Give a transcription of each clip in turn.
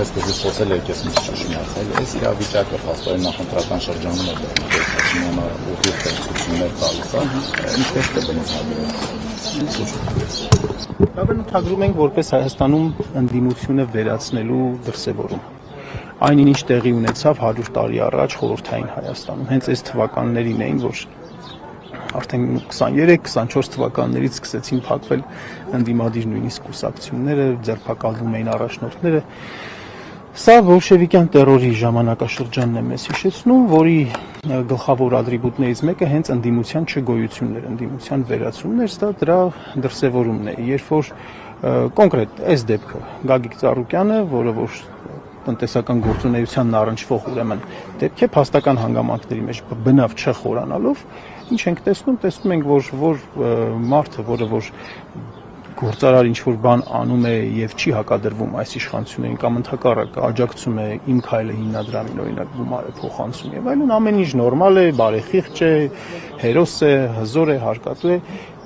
սկզբից խոսել եք, ես ինձ ճշմարտացել, այս իրավիճակը փաստորեն նախընտրական շրջանում է Փաշինյանը ուղիղ տեղեկություններ տալիս, ինչպես է բնութագրում։ Լավ բնութագրում ենք որպես Հայաստանում ընդդիմությունը վերացնելու դրսևորում։ Այն ինչ տեղի ունեցավ 100 տարի առաջ խորհրդային Հայաստանում, հենց այս թվականներին էին, որ արդեն 23-24 թվականներից սկսեցին փակվել ընդդիմադիր նույնիսկ կուսակցությունները, ձերբակալվում էին առաջնորդները։ Սա բոլշևիկյան տերորի ժամանակաշրջանն է մեզ հիշեցնում, որի գլխավոր ատրիբուտներից մեկը հենց ընդդիմության չգոյությունն էր, ընդդիմության վերացումն էր, դա դրա դրսևորումն է, երբ որ կոնկրետ այս դեպքը Գագիկ Ծառուկյանը, որը որ տնտեսական գործունեությանն առնչվող ուրեմն դեպք է, փաստական հանգամանքների մեջ բնավ չխորանալով, ինչ ենք տեսնում ենք, որ մարդը, որը որ գործարար ինչ-որ բան անում է եւ չի հակադրվում այս իշխանություններին կամ ընդհակառակը աջակցում է Իմ քայլը հիմնադրամին, օրինակ գումար է փոխանցում եւ այլն, ամեն ինչ նորմալ է, բարեխիղճ է, հերոս է, հզոր է, հարկատու է,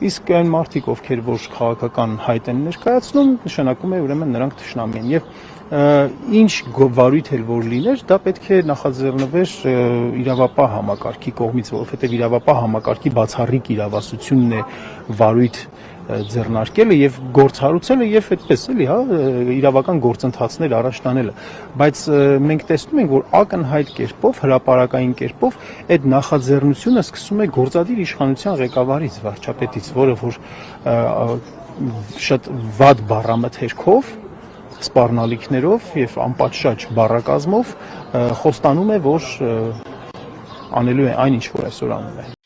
իսկ այն մարդիկ, ովքեր որ քաղաքական հայտ են ներկայացնում, նշանակում է ուրեմն նրանք թշնամի են եւ ինչ վարույթ էլ որ լիներ, դա պետք է նախաձեռնվեր իրավապահ համակարգի կողմից, որովհետև իրավապահ համակարգի բացառիկ իրավասությունն է վարույթ ձեռնարկելը եւ գործառույցելը եւ այդպես էլի, հա, իրավական գործընթացներ առաջ տանելը, բայց մենք տեսնում ենք, որ ակնհայտ կերպով, հրապարակային կերպով այդ նախաձեռնությունը սկսում է գործադիր իշխանության ղեկավարից, վարչապետից, որը որ շատ վատ բառամթերքով սպառնալիքներով եւ անպատշաճ բառակազմով խոստանում է, որ անելու է այն ինչ որ այսօր անում է։